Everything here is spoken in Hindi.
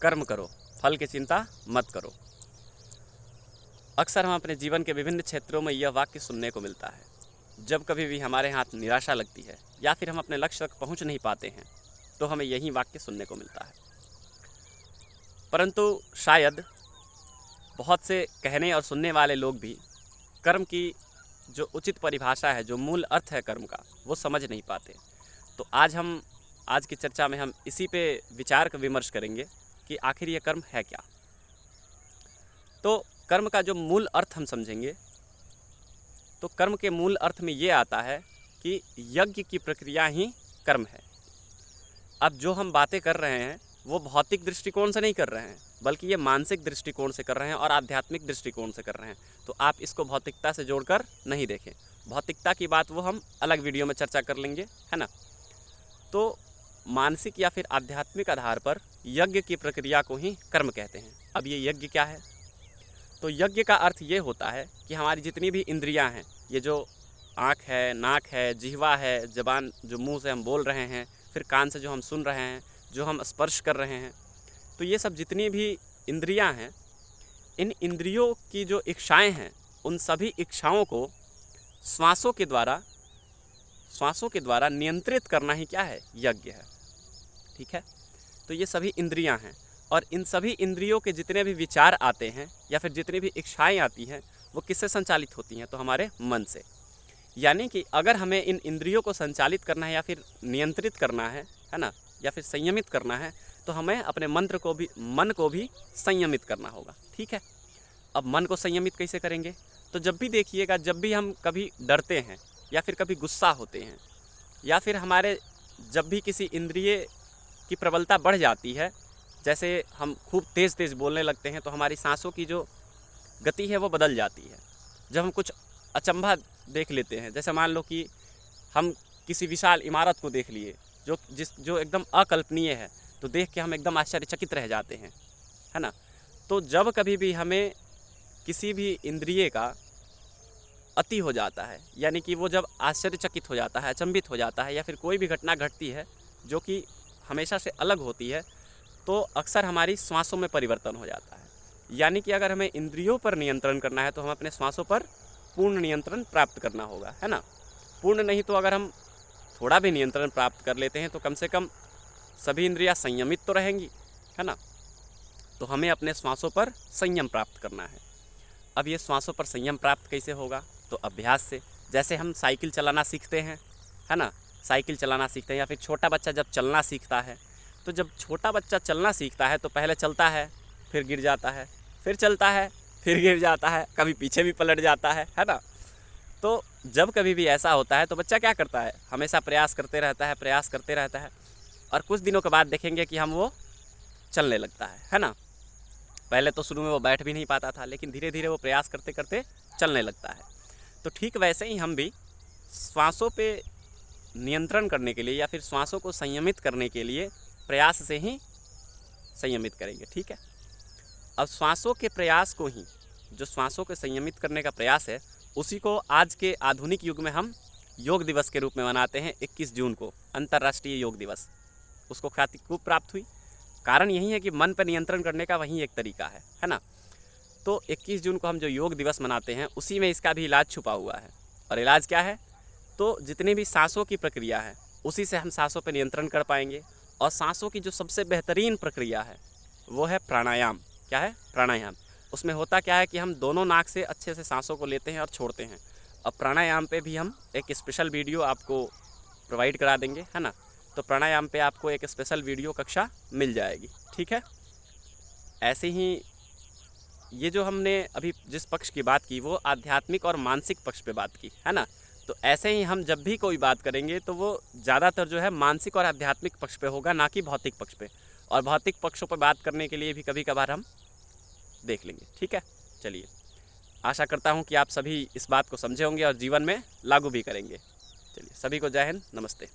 कर्म करो, फल की चिंता मत करो। अक्सर हम अपने जीवन के विभिन्न क्षेत्रों में यह वाक्य सुनने को मिलता है। जब कभी भी हमारे हाथ निराशा लगती है या फिर हम अपने लक्ष्य तक पहुंच नहीं पाते हैं, तो हमें यही वाक्य सुनने को मिलता है। परंतु शायद बहुत से कहने और सुनने वाले लोग भी कर्म की जो उचित परिभाषा है, जो मूल अर्थ है कर्म का, वो समझ नहीं पाते। तो आज की चर्चा में हम इसी पे विचार विमर्श करेंगे कि आखिर ये कर्म है क्या। तो कर्म का जो मूल अर्थ हम समझेंगे, तो कर्म के मूल अर्थ में ये आता है कि यज्ञ की प्रक्रिया ही कर्म है। अब जो हम बातें कर रहे हैं वो भौतिक दृष्टिकोण से नहीं कर रहे हैं, बल्कि ये मानसिक दृष्टिकोण से कर रहे हैं और आध्यात्मिक दृष्टिकोण से कर रहे हैं। तो आप इसको भौतिकता से जोड़कर नहीं देखें। भौतिकता की बात वो हम अलग वीडियो में चर्चा कर लेंगे, है ना। तो मानसिक या फिर आध्यात्मिक आधार पर यज्ञ की प्रक्रिया को ही कर्म कहते हैं। अब ये यज्ञ क्या है? तो यज्ञ का अर्थ ये होता है कि हमारी जितनी भी इंद्रियां हैं, ये जो आँख है, नाक है, जिह्वा है, ज़बान जो मुंह से हम बोल रहे हैं, फिर कान से जो हम सुन रहे हैं, जो हम स्पर्श कर रहे हैं, तो ये सब जितनी भी इंद्रियां हैं, इन इंद्रियों की जो इच्छाएं हैं, उन सभी इच्छाओं को श्वासों के द्वारा नियंत्रित करना ही क्या है? यज्ञ है। ठीक है। तो ये सभी इंद्रियां हैं और इन सभी इंद्रियों के जितने भी विचार आते हैं या फिर जितनी भी इच्छाएं आती हैं, वो किससे संचालित होती हैं? तो हमारे मन से। यानी कि अगर हमें इन इंद्रियों को संचालित करना है या फिर नियंत्रित करना है ना, या फिर संयमित करना है, तो हमें अपने मन को भी संयमित करना होगा। ठीक है। अब मन को संयमित कैसे करेंगे? तो जब भी देखिएगा, जब भी हम कभी डरते हैं या फिर कभी गुस्सा होते हैं या फिर जब भी किसी इंद्रिय की प्रबलता बढ़ जाती है, जैसे हम खूब तेज़ तेज़ बोलने लगते हैं, तो हमारी सांसों की जो गति है वो बदल जाती है। जब हम कुछ अचंभा देख लेते हैं, जैसे मान लो कि हम किसी विशाल इमारत को देख लिए जो एकदम अकल्पनीय है, तो देख के हम एकदम आश्चर्यचकित रह जाते हैं, है ना। तो जब कभी भी हमें किसी भी इंद्रिय का अति हो जाता है, यानी कि वो जब आश्चर्यचकित हो जाता है, अचंभित हो जाता है, या फिर कोई भी घटना घटती है जो कि हमेशा से अलग होती है, तो अक्सर हमारी श्वासों में परिवर्तन हो जाता है। यानी कि अगर हमें इंद्रियों पर नियंत्रण करना है, तो हमें अपने श्वासों पर पूर्ण नियंत्रण प्राप्त करना होगा, है ना। पूर्ण नहीं तो अगर हम थोड़ा भी नियंत्रण प्राप्त कर लेते हैं, तो कम से कम सभी इंद्रियां संयमित तो रहेंगी, है ना। तो हमें अपने श्वासों पर संयम प्राप्त करना है। अब ये श्वासों पर संयम प्राप्त कैसे होगा? तो अभ्यास से। जैसे हम साइकिल चलाना सीखते हैं, है ना, साइकिल चलाना सीखते हैं, या फिर छोटा बच्चा जब चलना सीखता है, तो जब छोटा बच्चा चलना सीखता है तो पहले चलता है, फिर गिर जाता है, फिर चलता है, फिर गिर जाता है, कभी पीछे भी पलट जाता है ना। तो जब कभी भी ऐसा होता है तो बच्चा क्या करता है? हमेशा प्रयास करते रहता है, और कुछ दिनों के बाद देखेंगे कि वो चलने लगता है ना। पहले तो शुरू में वो बैठ भी नहीं पाता था, लेकिन धीरे धीरे वो प्रयास करते करते चलने लगता है। तो ठीक वैसे ही हम भी श्वासों पे नियंत्रण करने के लिए या फिर श्वासों को संयमित करने के लिए प्रयास से ही संयमित करेंगे। ठीक है। अब श्वासों के प्रयास को ही, जो श्वासों को संयमित करने का प्रयास है, उसी को आज के आधुनिक युग में हम योग दिवस के रूप में मनाते हैं। 21 जून को अंतर्राष्ट्रीय योग दिवस। उसको ख्याति खूब प्राप्त हुई। कारण यही है कि मन पर नियंत्रण करने का वही एक तरीका है ना। तो 21 जून को हम जो योग दिवस मनाते हैं, उसी में इसका भी इलाज छुपा हुआ है। और इलाज क्या है? तो जितनी भी सांसों की प्रक्रिया है, उसी से हम सांसों पर नियंत्रण कर पाएंगे। और सांसों की जो सबसे बेहतरीन प्रक्रिया है वो है प्राणायाम। क्या है? प्राणायाम। उसमें होता क्या है कि हम दोनों नाक से अच्छे से सांसों को लेते हैं और छोड़ते हैं। अब प्राणायाम पे भी हम एक स्पेशल वीडियो आपको प्रोवाइड करा देंगे, है ना। तो प्राणायाम पे आपको एक स्पेशल वीडियो कक्षा मिल जाएगी। ठीक है। ऐसे ही ये जो हमने अभी जिस पक्ष की बात की, वो आध्यात्मिक और मानसिक पक्ष पे बात की, है ना। तो ऐसे ही हम जब भी कोई बात करेंगे तो वो ज़्यादातर जो है मानसिक और आध्यात्मिक पक्ष पे होगा, ना कि भौतिक पक्ष पे। और भौतिक पक्षों पर बात करने के लिए भी कभी कभार हम देख लेंगे। ठीक है। चलिए, आशा करता हूँ कि आप सभी इस बात को समझे होंगे और जीवन में लागू भी करेंगे। चलिए, सभी को जय हिंद, नमस्ते।